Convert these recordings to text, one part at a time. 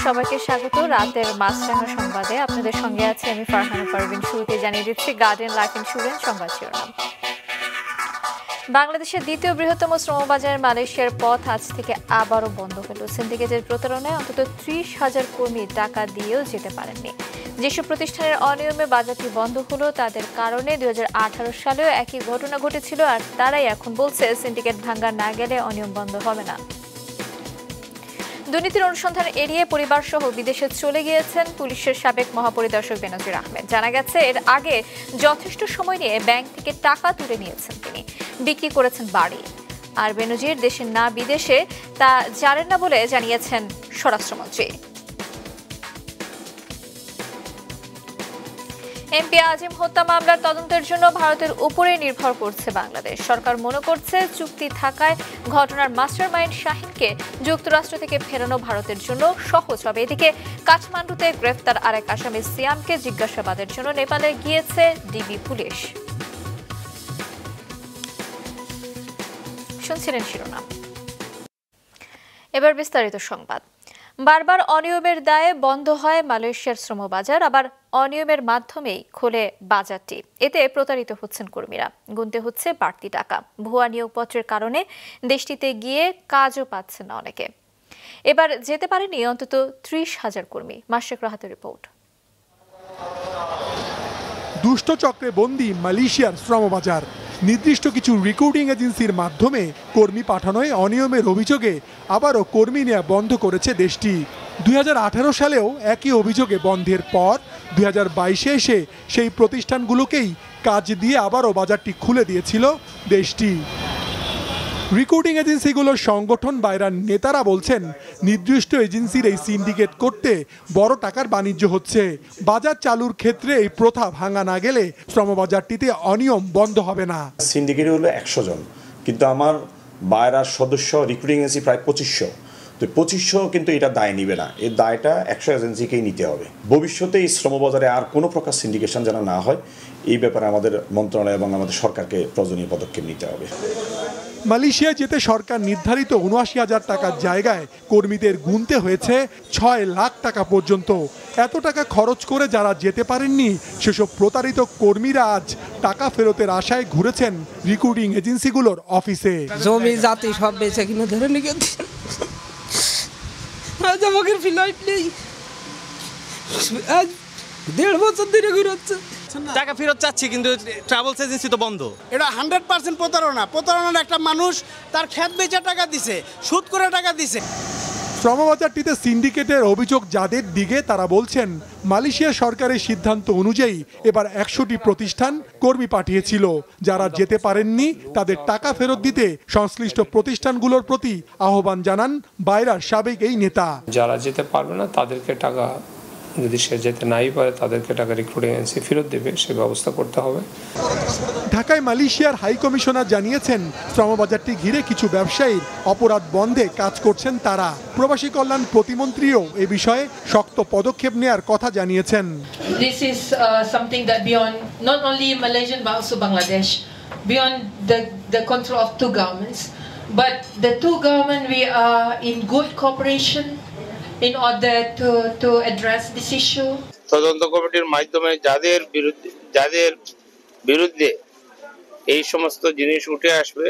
সবাইকে স্বাগত রাতের মাছরাঙা সংবাদে। আপনাদের সঙ্গে আছি আমি ফারহানা পারভিন। শুরুতে জানিয়ে দিচ্ছি গার্ডেন লাইফ ইন্স্যুরেন্স সংবাদ শিরোনাম। বাংলাদেশের দ্বিতীয় বৃহত্তম শ্রমবাজার মালয়েশিয়ার পথ আজ থেকে আবারও বন্ধ হলো। সিন্ডিকেটের প্রতারণায় অন্তত ৩০,০০০ কর্মী টাকা দিয়েও যেতে পারেননি। যেসব প্রতিষ্ঠানের অনিয়মে বাজারটি বন্ধ হলো তাদের কারণে ২০১৮ সালেও একই ঘটনা ঘটেছিল, আর তারাই এখন বলছে সিন্ডিকেট ভাঙা না গেলে অনিয়ম বন্ধ হবে না। দুর্নীতির অনুসন্ধান এড়িয়ে পরিবার সহ বিদেশে চলে গিয়েছেন পুলিশের সাবেক মহাপরিদর্শক বেনজির আহমেদ। জানা গেছে এর আগে যথেষ্ট সময় নিয়ে ব্যাংক থেকে টাকা তুলে নিয়েছেন তিনি, বিক্রি করেছেন বাড়ি। আর বেনজির দেশে না বিদেশে তা জানেন না বলে জানিয়েছেন স্বরাষ্ট্রমন্ত্রী। এমপি আজিম হত্যা মামলার তদন্তের জন্য ভারতের উপরে নির্ভর করছে বাংলাদেশ। সরকার মনে করছে চুক্তি থাকায় ঘটনার মাস্টারমাইন্ড শাহিনকে যুক্তরাষ্ট্র থেকে ফেরানো ভারতের জন্য সহজ হবে। এদিকে কাঠমান্ডুতে গ্রেফতার আরেক আসামি সিয়ামকে জিজ্ঞাসাবাদের জন্য নেপালে গিয়েছে ডিবি পুলিশ। শুনছিলেন শিরোনাম, এবার বিস্তারিত সংবাদ। বারবার অনিয়মের দায়ে বন্ধ হয় মালয়েশিয়ার শ্রমবাজার, আবার অনিয়মের মাধ্যমেই খোলে বাজারটি। এতে প্রতারিত হচ্ছেন কর্মীরা, গুনতে হচ্ছে বাড়তি টাকা। ভুয়া নিয়োগপত্রের কারণে দেশটিতে গিয়ে কাজও পাচ্ছেন না অনেকে। এবার যেতে পারেনি অন্তত ৩০,০০০ কর্মী। মাশরুক রাহাতের রিপোর্ট। দুষ্ট চক্রে বন্দী মালয়েশিয়ার শ্রমবাজার। নির্দিষ্ট কিছু রিক্রুটিং এজেন্সির মাধ্যমে কর্মী পাঠানোয় অনিয়মের অভিযোগে আবারও কর্মী নেওয়া বন্ধ করেছে দেশটি। ২০১৮ সালেও একই অভিযোগে বন্ধের পর ২০২২-এ এসে সেই প্রতিষ্ঠানগুলোকেই কাজ দিয়ে আবারও বাজারটি খুলে দিয়েছিল দেশটি। রিক্রুটিং এজেন্সিগুলোর সংগঠন বাইরার নেতারা বলছেন, নির্দিষ্ট এজেন্সির এই সিন্ডিকেট করতে বড় টাকার বাণিজ্য হচ্ছে। বাজার চালুর ক্ষেত্রে এই প্রথা ভাঙা না গেলে শ্রমবাজারটিতে অনিয়ম বন্ধ হবে না। সিন্ডিকেট হলো ১০০ জন, কিন্তু আমার বাইরার সদস্য রিক্রুটিং এজেন্সি প্রায় ২৫০০। তো ২৫০০ কিন্তু এটা দায় নিবে না, এর দায়টা ১০০ এজেন্সিকেই নিতে হবে। ভবিষ্যতে এই শ্রমবাজারে আর কোনো প্রকার সিন্ডিকেশন যেন না হয়, এই ব্যাপারে আমাদের মন্ত্রণালয় এবং আমাদের সরকারকে প্রয়োজনীয় পদক্ষেপ নিতে হবে। মালয়েশিয়ায় যেতে সরকার নির্ধারিত ৭৯,০০০ টাকার জায়গায় কর্মীদের গুনতে হয়েছে ৬ লাখ টাকা পর্যন্ত। এত টাকা খরচ করে যারা যেতে পারেননি সেসব প্রতারিত কর্মীরা আজ টাকা ফেরতের আশায় ঘুরেছেন রিক্রুটিং এজেন্সিগুলোর অফিসে। জমি জাতি সব বেঁচে কিনে ধরে নিয়ে আজ আমাকে ফ্লাইট নেই, আজ ১.৫ বছর ধরে ঘুরাচ্ছে। টাকা ফেরত চাচ্ছি কিন্তু ট্রাভেলস এজেন্সি তো বন্ধ। এটা 100% প্রতারণার একটা মানুষ তার খেত বেচা টাকা দিছে, সুদ করে টাকা দিছে। শ্রমবাজারটিতে সিন্ডিকেটের অভিযোগ যাদের দিকে তারা বলছেন, মালয়েশিয়া সরকারের সিদ্ধান্ত অনুযায়ী এবার ১০০টি প্রতিষ্ঠান কর্মী পাঠিয়েছিল। যারা যেতে পারেননি তাদের টাকা ফেরত দিতে সংশ্লিষ্ট প্রতিষ্ঠানগুলোর প্রতি আহ্বান জানান বাইরার সাবেক এই নেতা। যারা যেতে পারবে না তাদেরকে টাকা, যদি সে যেতে নাই পারে তাদেরকে টাকা রিক্রুটিং এজেন্সি ফেরত দেবে, সে ব্যবস্থা করতে হবে। ঢাকায় মালয়েশিয়ার হাই কমিশনার জানিয়েছেন, শ্রমবাজারটি ঘিরে কিছু ব্যবসায়ীর অপরাধ বন্ধে কাজ করছেন তারা। প্রবাসী কল্যাণ প্রতিমন্ত্রীও এ বিষয়ে শক্ত পদক্ষেপ নেয়ার কথা জানিয়েছেন। This is something that beyond not only Malaysian but also Bangladesh, beyond the control of two governments, but the two government we are in good cooperation in order to address this issue. তদন্ত কমিটির মাধ্যমে যাদের বিরুদ্ধে এই সমস্ত জিনিস উঠে আসবে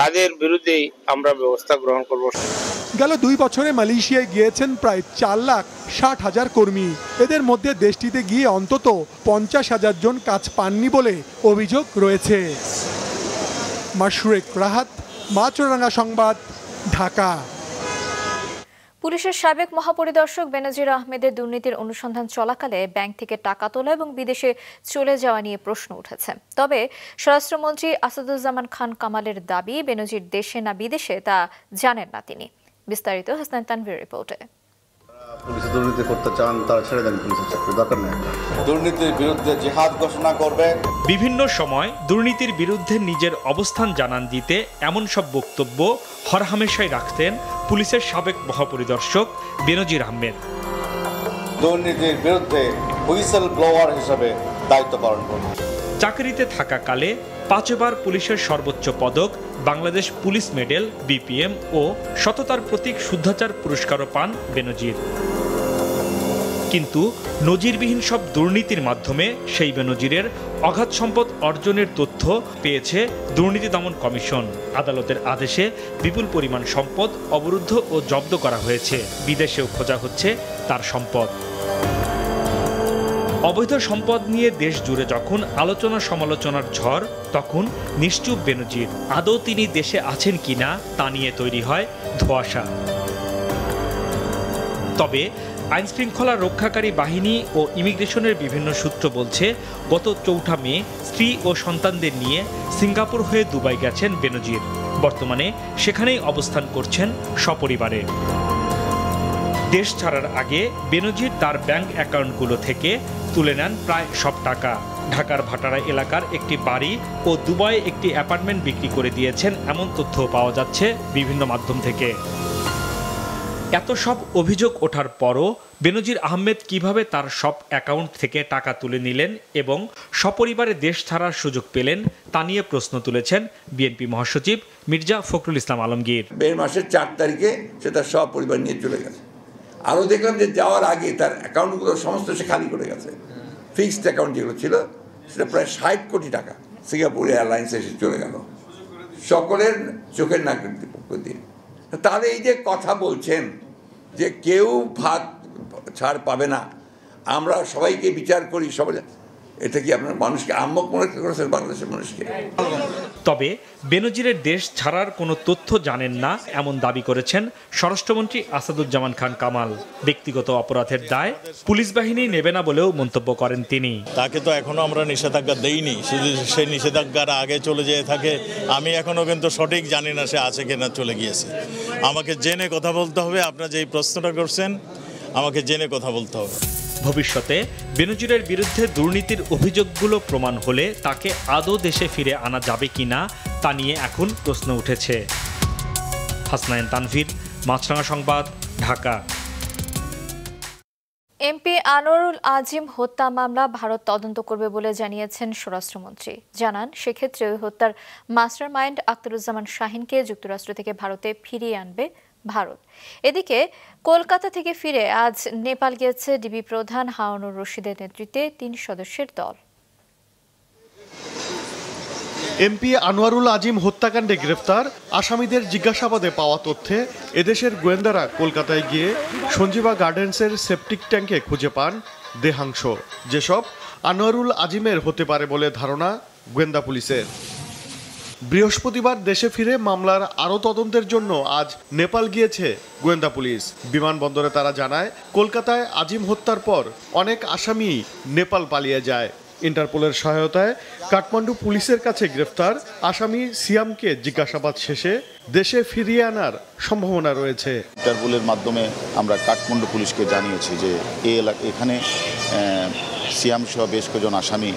তাদের বিরুদ্ধেই আমরা ব্যবস্থা গ্রহণ করব। গেল ২ বছরে মালয়েশিয়ায় গিয়েছেন প্রায় ৪,৬০,০০০ কর্মী। এদের মধ্যে দেশটিতে গিয়ে অন্তত ৫০,০০০ জন কাজ পাননি বলে অভিযোগ রয়েছে। মাশরুক রাহাত, মাছরাঙা সংবাদ, ঢাকা। পুলিশের সাবেক মহাপরিদর্শক বেনজির আহমেদের দুর্নীতির অনুসন্ধান চলাকালে ব্যাংক থেকে টাকা তোলা এবং বিদেশে চলে যাওয়া নিয়ে প্রশ্ন উঠেছে। তবে স্বরাষ্ট্রমন্ত্রী আসাদুজ্জামান খান কামালের দাবি, বেনজির দেশে না বিদেশে তা জানেন না তিনি। বিস্তারিত হাসনান তানভীর রিপোর্টে। পুলিশে দুর্নীতি করতে চান তারা ছেড়ে দেন, পুলিশের চাকরি দরকার নেই। দুর্নীতির বিরুদ্ধে জিহাদ ঘোষণা করবে। বিভিন্ন সময় দুর্নীতির বিরুদ্ধে নিজের অবস্থান জানান দিতে এমন সব বক্তব্য হরহামেশাই রাখতেন পুলিশের সাবেক মহাপরিদর্শক বেনজির আহমেদ। দুর্নীতির বিরুদ্ধে হুইসেল ব্লোয়ার হিসেবে দায়িত্ব পালন করবে। চাকরিতে থাকাকালে 5 বার পুলিশের সর্বোচ্চ পদক বাংলাদেশ পুলিশ মেডেল BPM ও সততার প্রতীক শুদ্ধাচার পুরস্কারও পান বেনজির। কিন্তু নজিরবিহীন সব দুর্নীতির মাধ্যমে সেই বেনজিরের অগাধ সম্পদ অর্জনের তথ্য পেয়েছে দুর্নীতি দমন কমিশন। আদালতের আদেশে বিপুল পরিমাণ সম্পদ অবরুদ্ধ ও জব্দ করা হয়েছে। বিদেশেও খোঁজা হচ্ছে তার সম্পদ। অবৈধ সম্পদ নিয়ে দেশ জুড়ে যখন আলোচনা সমালোচনার ঝড়, তখন নিশ্চুপ বেনজির। আদৌ তিনি দেশে আছেন কিনা তা নিয়ে তৈরি হয় ধোঁয়াশা। তবে আইনশৃঙ্খলা রক্ষাকারী বাহিনী ও ইমিগ্রেশনের বিভিন্ন সূত্র বলছে, গত 4 মে স্ত্রী ও সন্তানদের নিয়ে সিঙ্গাপুর হয়ে দুবাই গেছেন বেনজির। বর্তমানে সেখানেই অবস্থান করছেন সপরিবারে। দেশ ছাড়ার আগে বেনজির তার ব্যাংক অ্যাকাউন্টগুলো থেকে তুলে নেন প্রায় সব টাকা। ঢাকার ভাটারা এলাকার একটি বাড়ি ও দুবাইয়ে একটি অ্যাপার্টমেন্ট বিক্রি করে দিয়েছেন এমন তথ্য পাওয়া যাচ্ছে বিভিন্ন মাধ্যম থেকে। এত সব অভিযোগ ওঠার পরও বেনজির আহমেদ কিভাবে তার সব অ্যাকাউন্ট থেকে টাকা তুলে নিলেন এবং সপরিবারে দেশ ছাড়ার সুযোগ পেলেন তা নিয়ে প্রশ্ন তুলেছেন বিএনপি মহাসচিব মির্জা ফখরুল ইসলাম আলমগীর। মে মাসের 4 তারিখে সে তার সপরিবার নিয়ে চলে গেছে। আরও দেখলাম যে যাওয়ার আগে তার অ্যাকাউন্টগুলো সমস্ত সে খালি করে গেছে। ফিক্সড অ্যাকাউন্ট যেগুলো ছিল সেটা প্রায় 60 কোটি টাকা সিঙ্গাপুর এয়ারলাইন্সে এসে চলে গেল সকলের চোখের নাকের পক্ষ দিয়ে। তাহলে এই যে কথা বলছেন যে কেউ ভাগ ছাড় পাবে না, আমরা সবাইকে বিচার করি, সবাই, এটা কি আপনার মানুষকে আম্মক মনে করেছেন বাংলাদেশের মানুষকে? তবে বেনজিরের দেশ ছাড়ার কোনো তথ্য জানেন না এমন দাবি করেছেন স্বরাষ্ট্রমন্ত্রী আসাদুজ্জামান খান কামাল। ব্যক্তিগত অপরাধের দায় পুলিশ বাহিনী নেবে না বলেও মন্তব্য করেন তিনি। তাকে তো এখনো আমরা নিষেধাজ্ঞা দেইনি, শুধু সেই নিষেধাজ্ঞার আগে চলে যেয়ে থাকে। আমি এখনো কিন্তু সঠিক জানি না সে আছে কিনা চলে গিয়েছে। আমাকে জেনে কথা বলতে হবে। আপনারা যেই প্রশ্নটা করছেন আমাকে জেনে কথা বলতে হবে। ভবিষ্যতে বেনজিরের বিরুদ্ধে দুর্নীতির অভিযোগগুলো প্রমাণ হলে তাকে আদৌ দেশে ফিরে আনা যাবে কিনা তা নিয়ে এখন প্রশ্ন উঠেছে। হাসনাইন তানভীর, মাছরাঙা সংবাদ, ঢাকা। এমপি আনোয়ারুল আজিম হত্যা মামলা ভারত তদন্ত করবে বলে জানিয়েছেন স্বরাষ্ট্রমন্ত্রী। জানান, সেক্ষেত্রে ওই হত্যার মাস্টারমাইন্ড আখতারুজ্জামান শাহিনকে যুক্তরাষ্ট্র থেকে ভারতে ফিরিয়ে আনবে ভারত। এদিকে কলকাতা থেকে ফিরে আজ নেপাল গিয়েছে ডিবি প্রধান হারুনুর রশিদের নেতৃত্বে 3 সদস্যের দল। এমপি আনোয়ারুল আজিম হত্যাকাণ্ডে গ্রেফতার আসামিদের জিজ্ঞাসাবাদে পাওয়া তথ্যে এদেশের গোয়েন্দারা কলকাতায় গিয়ে সঞ্জীবা গার্ডেন্সের সেপটিক ট্যাঙ্কে খুঁজে পান দেহাংশ, যেসব আনোয়ারুল আজিমের হতে পারে বলে ধারণা গোয়েন্দা পুলিশের। বৃহস্পতিবার দেশে ফিরে মামলার আরও তদন্তের জন্য আজ নেপাল গিয়েছে গোয়েন্দা পুলিশ। বিমানবন্দরে তারা জানায়, কলকাতায় আজিম হত্যার পর অনেক আসামি নেপাল পালিয়ে যায়। ইন্টারপোলের সহায়তায় কাঠমান্ডু পুলিশের কাছে গ্রেফতার আসামি সিয়ামকে জিজ্ঞাসাবাদ শেষে দেশে ফিরিয়ে আনার সম্ভাবনা রয়েছে। ইন্টারপোলের মাধ্যমে আমরা কাঠমান্ডু পুলিশকে জানিয়েছি যে এখানে সিয়াম সহ বেশ কয়েকজন আসামি,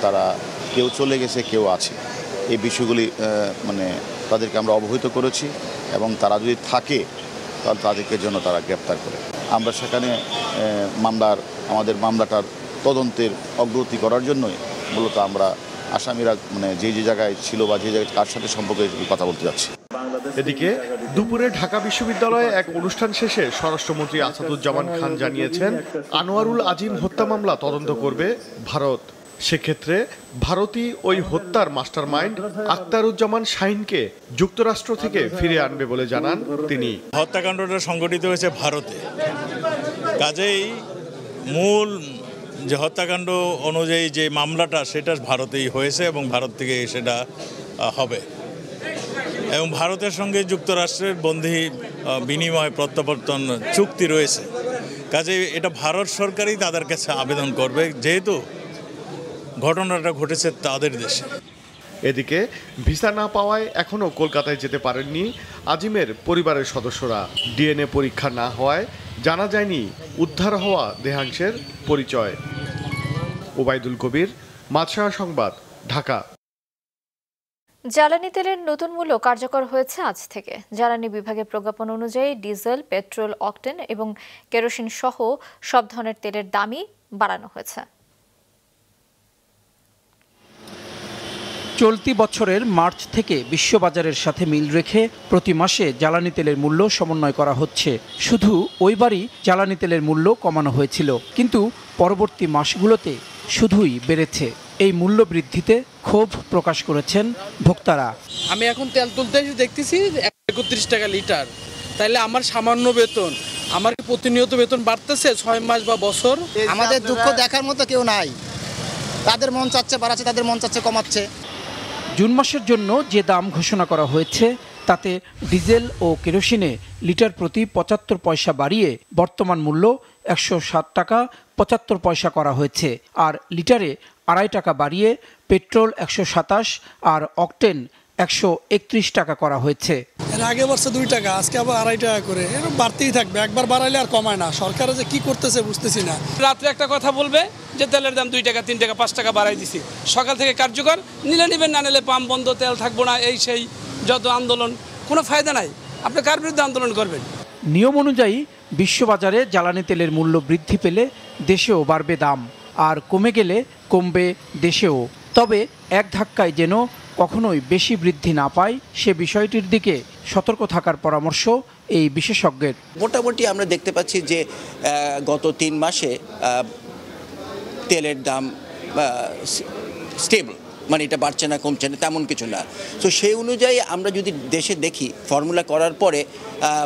তারা কেউ চলে গেছে, কেউ আছে। এই বিষয়গুলি তাদেরকে আমরা অবহিত করেছি এবং তারা যদি থাকে তাহলে তাদেরকে জন্য তারা গ্রেপ্তার করে। আমরা সেখানে আমাদের মামলাটার তদন্তের অগ্রগতি করার জন্যই মূলত আমরা আসামিরা যে জায়গায় ছিল বা যে জায়গায় কার সাথে সম্পর্কে কথা বলতে যাচ্ছি। এদিকে দুপুরে ঢাকা বিশ্ববিদ্যালয়ে এক অনুষ্ঠান শেষে স্বরাষ্ট্রমন্ত্রী আসাদুজ্জামান খান জানিয়েছেন, আনোয়ারুল আজিম হত্যা মামলা তদন্ত করবে ভারত। সেক্ষেত্রে ভারতই ওই হত্যার মাস্টারমাইন্ড আখতারুজ্জামান শাহিনকে যুক্তরাষ্ট্র থেকে ফিরিয়ে আনবে বলে জানান তিনি। হত্যাকাণ্ডটা সংঘটিত হয়েছে ভারতে, কাজেই মূল যে হত্যাকাণ্ড অনুযায়ী যে মামলাটা সেটা ভারতেই হয়েছে এবং ভারত থেকে সেটা হবে এবং ভারতের সঙ্গে যুক্তরাষ্ট্রের বন্দি বিনিময় প্রত্যাবর্তন চুক্তি রয়েছে। কাজেই এটা ভারত সরকারই তাদের কাছে আবেদন করবে, যেহেতু ঘটনাটা ঘটেছে তাদের দেশে। এদিকে ভিসা না পাওয়ায় এখনও কলকাতায় যেতে পারেননি আজিমের পরিবারের সদস্যরা। ডিএনএ পরীক্ষা না হওয়ায় জানা যায়নি উদ্ধার হওয়া দেহাংশের পরিচয়। ওবায়দুল কবির, মাছরাঙা সংবাদ, ঢাকা। জ্বালানি তেলের নতুন মূল্য কার্যকর হয়েছে আজ থেকে। জ্বালানি বিভাগের প্রজ্ঞাপন অনুযায়ী ডিজেল, পেট্রোল, অকটেন এবং কেরোসিন সহ সব ধরনের তেলের দামই বাড়ানো হয়েছে। চলতি বছরের মার্চ থেকে বিশ্ববাজারের সাথে মিল রেখে প্রতি মাসে জ্বালানি তেলের মূল্য সমন্বয় করা হচ্ছে। শুধু ওইবারই জ্বালানি তেলের মূল্য কমানো হয়েছিল, কিন্তু পরবর্তী মাসগুলোতে শুধুই বেড়েছে। এই মূল্য বৃদ্ধিতে ক্ষোভ প্রকাশ করেছেন ভোক্তারা। আমি এখন তেল তুলতে এসে দেখতেছি 31 টাকা লিটার, তাইলে আমার সামান্য বেতন, আমার প্রতিনিয়ত বেতন বাড়তেছে 6 মাস বা বছর। আমাদের দুঃখ দেখার মতো কেউ নাই। তাদের মন চাচ্ছে বাড়াচ্ছে, তাদের মন চাচ্ছে কমাচ্ছে। জুন মাসের জন্য যে দাম ঘোষণা করা হয়েছে তাতে ডিজেল ও কেরোসিনে লিটার প্রতি ৭৫ পয়সা বাড়িয়ে বর্তমান মূল্য ১০৭ টাকা ৭৫ পয়সা করা হয়েছে। আর লিটারে ২.৫ টাকা বাড়িয়ে পেট্রোল ১২৭ আর অকটেন ১৩১ টাকা করা হয়েছে। এর আগে বছর 2 টাকা, আজকে আবার ২.৫ টাকা করে, এরকম বাড়তেই থাকবে। একবার বাড়াইলে আর কমায় না। সরকার যে কি করতেছে বুঝতেছি না। রাত্রে একটা কথা বলবে যে তেলের দাম 2 টাকা 3 টাকা 5 টাকা বাড়াই দিছি, সকাল থেকে কার্যকর, নিলে নিবেন, না নিলে পাম্প বন্ধ, তেল থাকবো না, এই সেই যত আন্দোলন, কোনো ফায়দা নাই। আপনি কার বিরুদ্ধে আন্দোলন করবেন? নিয়ম অনুযায়ী বিশ্ববাজারে জ্বালানি তেলের মূল্য বৃদ্ধি পেলে দেশেও বাড়বে দাম, আর কমে গেলে কমবে দেশেও। তবে এক ধাক্কায় যেন কখনোই বেশি বৃদ্ধি না পায় সে বিষয়টির দিকে সতর্ক থাকার পরামর্শ এই বিশেষজ্ঞের। মোটামুটি আমরা দেখতে পাচ্ছি যে গত 3 মাসে তেলের দাম স্টেবল, মানে এটা বাড়ছে না কমছে না তেমন কিছু না। তো সেই অনুযায়ী আমরা যদি দেশে দেখি ফর্মুলা করার পরে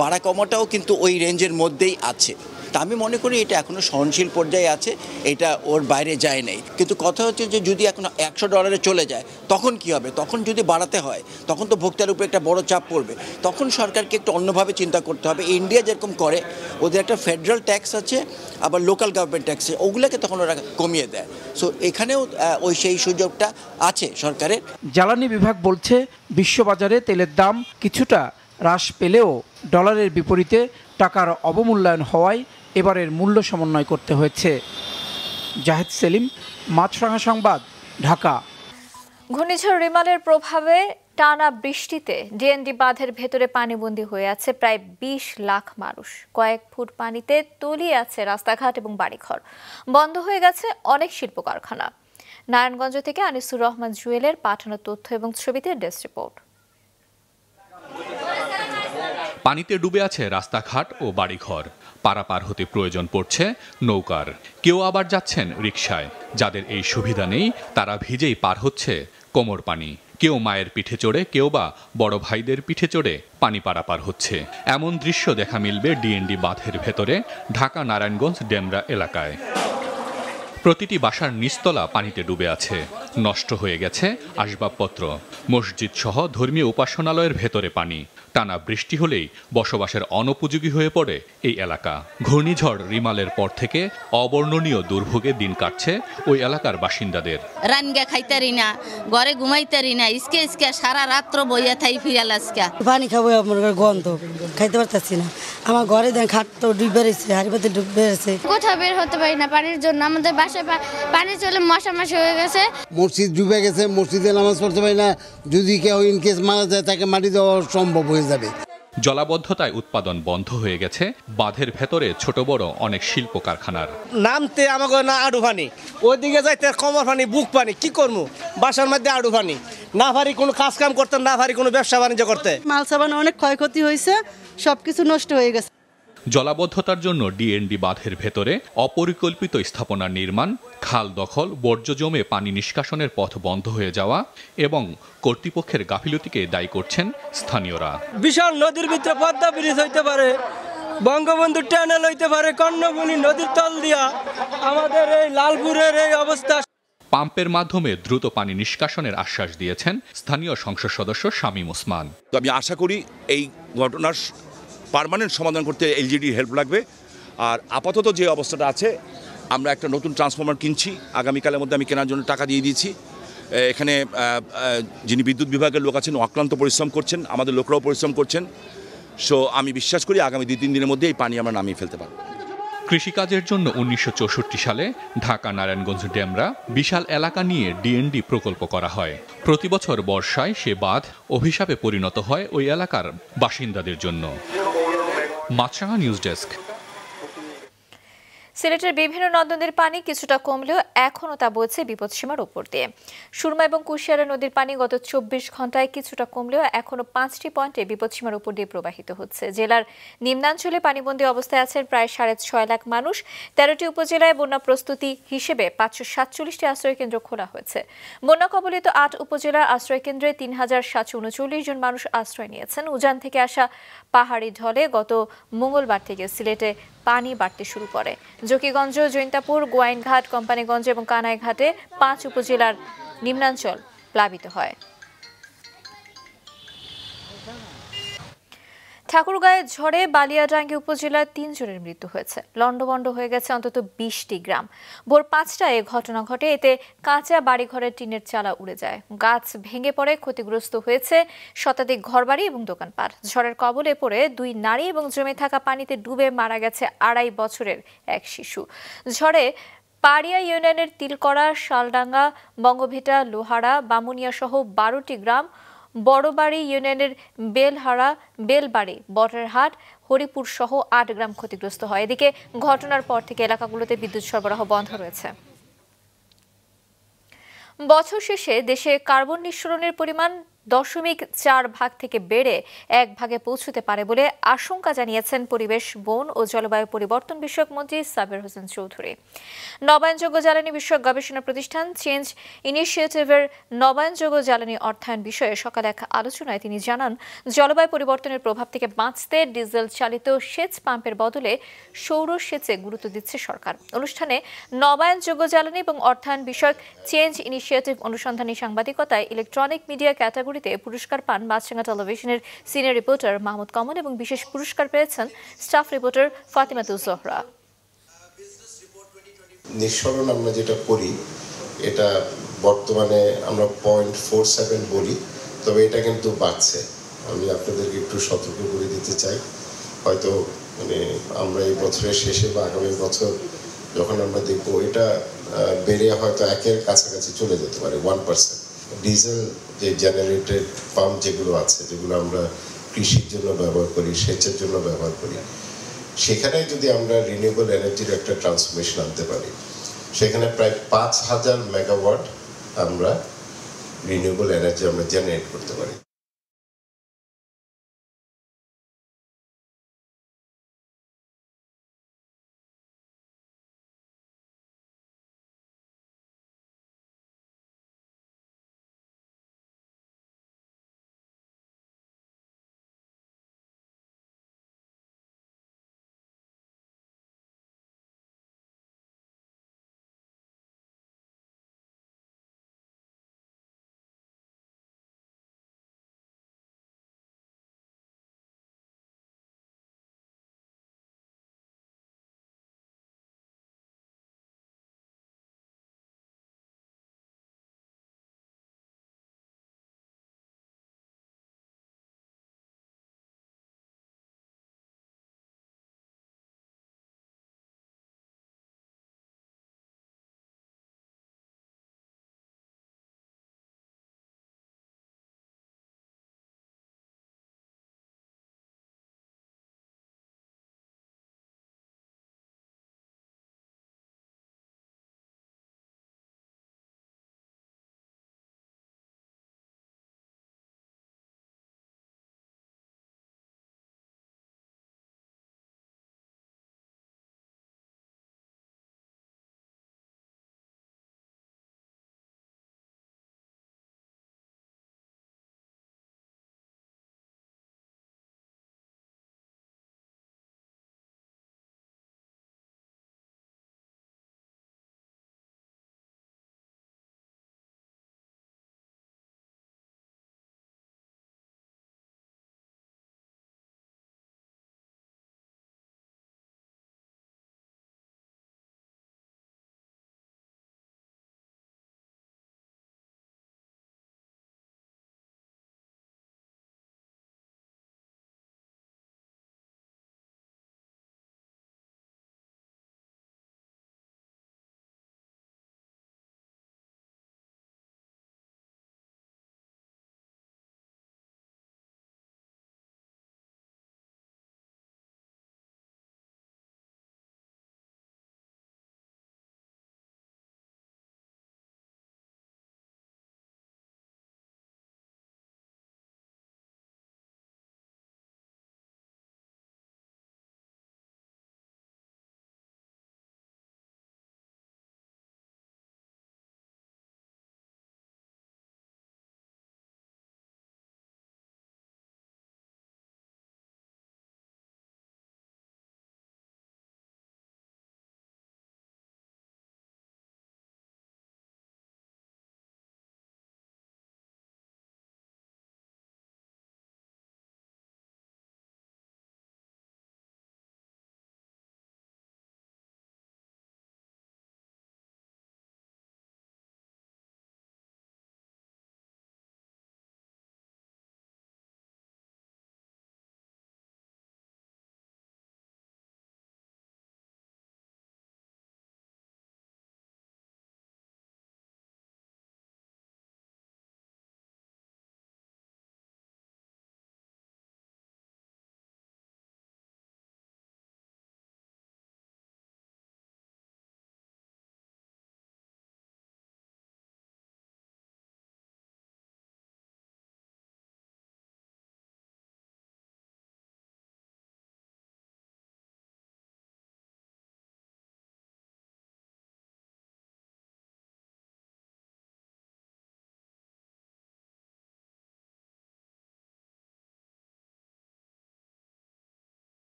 বাড়া কমাটাও কিন্তু ওই রেঞ্জের মধ্যেই আছে। তা আমি মনে করি এটা এখনও সহনশীল পর্যায়ে আছে, এটা ওর বাইরে যায় নাই। কিন্তু কথা হচ্ছে যে যদি এখন $100 চলে যায় তখন কি হবে? তখন যদি বাড়াতে হয় তখন তো ভোক্তার উপরে একটা বড় চাপ পড়বে। তখন সরকারকে একটু অন্যভাবে চিন্তা করতে হবে। ইন্ডিয়া যেরকম করে, ওদের একটা ফেডারেল ট্যাক্স আছে, আবার লোকাল গভর্নমেন্ট ট্যাক্স আছে, ওগুলোকে তখন ওরা কমিয়ে দেয়। সো এখানেও ওই সেই সুযোগটা আছে সরকারের। জ্বালানি বিভাগ বলছে বিশ্ববাজারে তেলের দাম কিছুটা হ্রাস পেলেও ডলারের বিপরীতে টাকার অবমূল্যায়ন হওয়ায় এবারের মূল্য সমন্বয় করতে হয়েছে। জাহেদ সেলিম, মাছরাঙা সংবাদ, ঢাকা। ঘূর্ণিঝড় রিমালের প্রভাবে টানা বৃষ্টিতে ডিএনডি বাঁধের ভেতরে পানিবন্দী হয়ে আছে প্রায় ২০ লাখ মানুষ। কয়েক ফুট পানিতে তলিয়ে আছে রাস্তাঘাট এবং বাড়িঘর। বন্ধ হয়ে গেছে অনেক শিল্প কারখানা। নারায়ণগঞ্জ থেকে আনিসুর রহমান জুয়েলের পাঠানো তথ্য এবং ছবিতে ডেস্ক রিপোর্ট। পানিতে ডুবে আছে রাস্তাঘাট ও বাড়িঘর। পারাপার হতে প্রয়োজন পড়ছে নৌকার, কেউ আবার যাচ্ছেন রিকশায়। যাদের এই সুবিধা নেই তারা ভিজেই পার হচ্ছে কোমর পানি। কেউ মায়ের পিঠে চড়ে, কেউ বা বড় ভাইদের পিঠে চড়ে পানি পারাপার হচ্ছে। এমন দৃশ্য দেখা মিলবে ডিএনডি বাঁধের ভেতরে ঢাকা নারায়ণগঞ্জ ডেমরা এলাকায়। প্রতিটি বাসার নিচতলা পানিতে ডুবে আছে। নষ্ট হয়ে গেছে আসবাবপত্র। মসজিদ সহ ধর্মীয় উপাসনালয়ের ভেতরে পানি। টানা বৃষ্টি হলেই বসবাসের অনুপযোগী হয়ে পড়ে এই এলাকা। ঘূর্ণিঝড় রিমালের পর থেকে অবর্ণনীয় দুর্ভোগে দিন কাটছে ওই এলাকার বাসিন্দাদের। রান্না খাইতারি না, ঘরে ঘুমাইতারি না, ইসকে ইসকে সারা রাত্র বইয়া থাই ফিরাল আজকে। পানি খাবো, আমার গন্ধ খাইতে পারতেছি না। আমার ঘরে দেন খাট তো ডুবে রয়েছে, হাড়িপাতে ডুবে রয়েছে। কোথাও বের হতে পারি না পানির জন্য। আমাদের বাসায় পানি চলে মশা হয়ে গেছে। মসজিদ ডুবে গেছে, মসজিদে নামাজ পড়তে পারি না। যদি কেউ ইনকেস মারা যায় তাকে মাটি দেওয়া সম্ভব হয়ে যাবে। জলাবদ্ধতায় উৎপাদন বন্ধ হয়ে গেছে বাঁধের ভেতরে ছোট বড় অনেক শিল্প কারখানার। নামতে আমাকে না আড়ু পানি, ওইদিকে যাইতে কমর পানি, বুক পানি, কি করবো? বাসার মধ্যে আড়ু পানি, না পারি কোনো কাজ কাম করতে, না পারি কোনো ব্যবসা বাণিজ্য করতে। মাল সাবান অনেক ক্ষয়ক্ষতি হয়েছে, সবকিছু নষ্ট হয়ে গেছে। জলাবদ্ধতার জন্য ডিএনডি বাঁধের ভেতরে অপরিকল্পিত স্থাপনা নির্মাণ, খাল দখল, বর্জ্য জমে পানি নিষ্কাশনের পথ বন্ধ হয়ে যাওয়া এবং কর্তৃপক্ষের গাফিলতিকে দায়ী করছেন স্থানীয়রা। বিশাল নদীর ভিতরে পদ্মা ব্রিজ হইতে পারে, বঙ্গবন্ধু টানেল হইতে পারে, কর্ণফুলী নদীর তল দিয়া আমাদের এই লালপুরের এই অবস্থা। পাম্পের মাধ্যমে দ্রুত পানি নিষ্কাশনের আশ্বাস দিয়েছেন স্থানীয় সংসদ সদস্য শামীম ওসমান। আমি আশা করি এই ঘটনার পার্মানেন্ট সমাধান করতে এলজিডির হেল্প লাগবে। আর আপাতত যে অবস্থাটা আছে, আমরা একটা নতুন ট্রান্সফরমার কিনছি, আগামীকালের মধ্যে আমি কেনার জন্য টাকা দিয়ে দিয়েছি। এখানে যিনি বিদ্যুৎ বিভাগের লোক আছেন অক্লান্ত পরিশ্রম করছেন, আমাদের লোকরাও পরিশ্রম করছেন। সো আমি বিশ্বাস করি আগামী 2-3 দিনের মধ্যে এই পানি আমরা নামিয়ে ফেলতে পারবো। কৃষিকাজের জন্য 1964 সালে ঢাকা নারায়ণগঞ্জ ডেমরা বিশাল এলাকা নিয়ে ডিএনডি প্রকল্প করা হয়। প্রতি বছর বর্ষায় সে বাঁধ অভিশাপে পরিণত হয় ওই এলাকার বাসিন্দাদের জন্য। মাছরাঙা নিউজ ডেস্ক। সিলেটের বিভিন্ন নদ-নদীর পানি কিছুটা কমলেও এখনও তা বইছে বিপদসীমার উপর দিয়ে। সুরমা এবং কুশিয়ারা নদীর পানি গত 24 ঘন্টায় কিছুটা কমলেও এখনও 5টি পয়েন্টে বিপদসীমার উপর দিয়ে প্রবাহিত হচ্ছে। জেলার নিম্নাঞ্চলে পানিবন্দী অবস্থায় আছেন প্রায় 6.5 লাখ মানুষ। 13টি উপজেলায় বন্যা প্রস্তুতি হিসেবে 547টি আশ্রয়কেন্দ্র খোলা হয়েছে। বন্যা কবলিত 8 উপজেলার আশ্রয়কেন্দ্রে 3739 জন মানুষ আশ্রয় নিয়েছেন। উজান থেকে আসা পাহাড়ি ঢলে গত মঙ্গলবার থেকে সিলেটে পানি বাড়তে শুরু করে। জকিগঞ্জ, জৈন্তাপুর, গোয়াইনঘাট, কোম্পানিগঞ্জ এবং কানাইঘাটে 5 উপজেলার নিম্নাঞ্চল প্লাবিত হয়। ঠাকুরগাঁয়ে ঝড়ে বালিয়াডাঙ্গি উপজেলার 3 জনের মৃত্যু হয়েছে। লন্ডভন্ড হয়ে গেছে অন্তত 20টি গ্রাম। ভোর 5টায় এ ঘটনা ঘটে। এতে কাঁচা বাড়িঘরের টিনের চালা উড়ে যায়, গাছ ভেঙে পড়ে, ক্ষতিগ্রস্ত হয়েছে শতাধিক ঘরবাড়ি এবং দোকানপাট। ঝড়ের কবলে পড়ে 2 নারী এবং জমে থাকা পানিতে ডুবে মারা গেছে 2.5 বছরের এক শিশু। ঝড়ে পাড়িয়া ইউনিয়নের তিলকড়া, শালডাঙ্গা, বঙ্গভিটা, লোহারা, বামুনিয়া সহ 12টি গ্রাম, বড়বাড়ি ইউনিয়নের বেলহারা, বেলবাড়ি, বটেরহাট, হরিপুর সহ 8 গ্রাম ক্ষতিগ্রস্ত হয়। এদিকে ঘটনার পর থেকে এলাকাগুলোতে বিদ্যুৎ সরবরাহ বন্ধ রয়েছে। বছর শেষে দেশে কার্বন নিঃসরণের পরিমাণ 0.4 ভাগ থেকে বেড়ে 1 ভাগে পৌঁছতে পারে বলে আশঙ্কা জানিয়েছেন পরিবেশ, বন ও জলবায়ু পরিবর্তন বিষয়ক মন্ত্রী সাবের হোসেন চৌধুরী। নবায়নযোগ্য জ্বালানি বিষয়ক গবেষণা প্রতিষ্ঠান চেঞ্জ ইনিশিয়েটিভের নবায়নযোগ্য জ্বালানি অর্থায়ন বিষয়ে সকালে এক আলোচনায় তিনি জানান, জলবায়ু পরিবর্তনের প্রভাব থেকে বাঁচতে ডিজেল চালিত সেচ পাম্পের বদলে সৌর সেচে গুরুত্ব দিচ্ছে সরকার। অনুষ্ঠানে নবায়নযোগ্য জ্বালানি এবং অর্থায়ন বিষয়ক চেঞ্জ ইনিশিয়েটিভ অনুসন্ধানী সাংবাদিকতায় ইলেকট্রনিক মিডিয়া ক্যাটাগরি পুরস্কার পান মাছরাঙা টেলিভিশনের সিনিয়র রিপোর্টার মাহমুদ কমল এবং বিশেষ পুরস্কার পেয়েছেন স্টাফ রিপোর্টার ফাতিমাতুজ জোহরা। নিঃসরণ আমরা যেটা করি এটা বর্তমানে আমরা 0.47 বলি, তবে এটা কিন্তু বাড়ছে। আমি আপনাদেরকে একটু সতর্ক করে দিতে চাই, হয়তো আমরা এই বছরের শেষে বা আগামী বছর যখন আমরা দেখবো এটা বেড়ে হয়তো 1-এর কাছাকাছি চলে যেতে পারে 1%। ডিজেল যে জেনারেটেড পাম্প যেগুলো আছে, যেগুলো আমরা কৃষির জন্য ব্যবহার করি, সেচের জন্য ব্যবহার করি, সেখানে যদি আমরা রিনিউয়েবল এনার্জির একটা ট্রান্সফরমেশন আনতে পারি, সেখানে প্রায় 5000 মেগাওয়াট আমরা রিনিউয়েবল এনার্জি আমরা জেনারেট করতে পারি।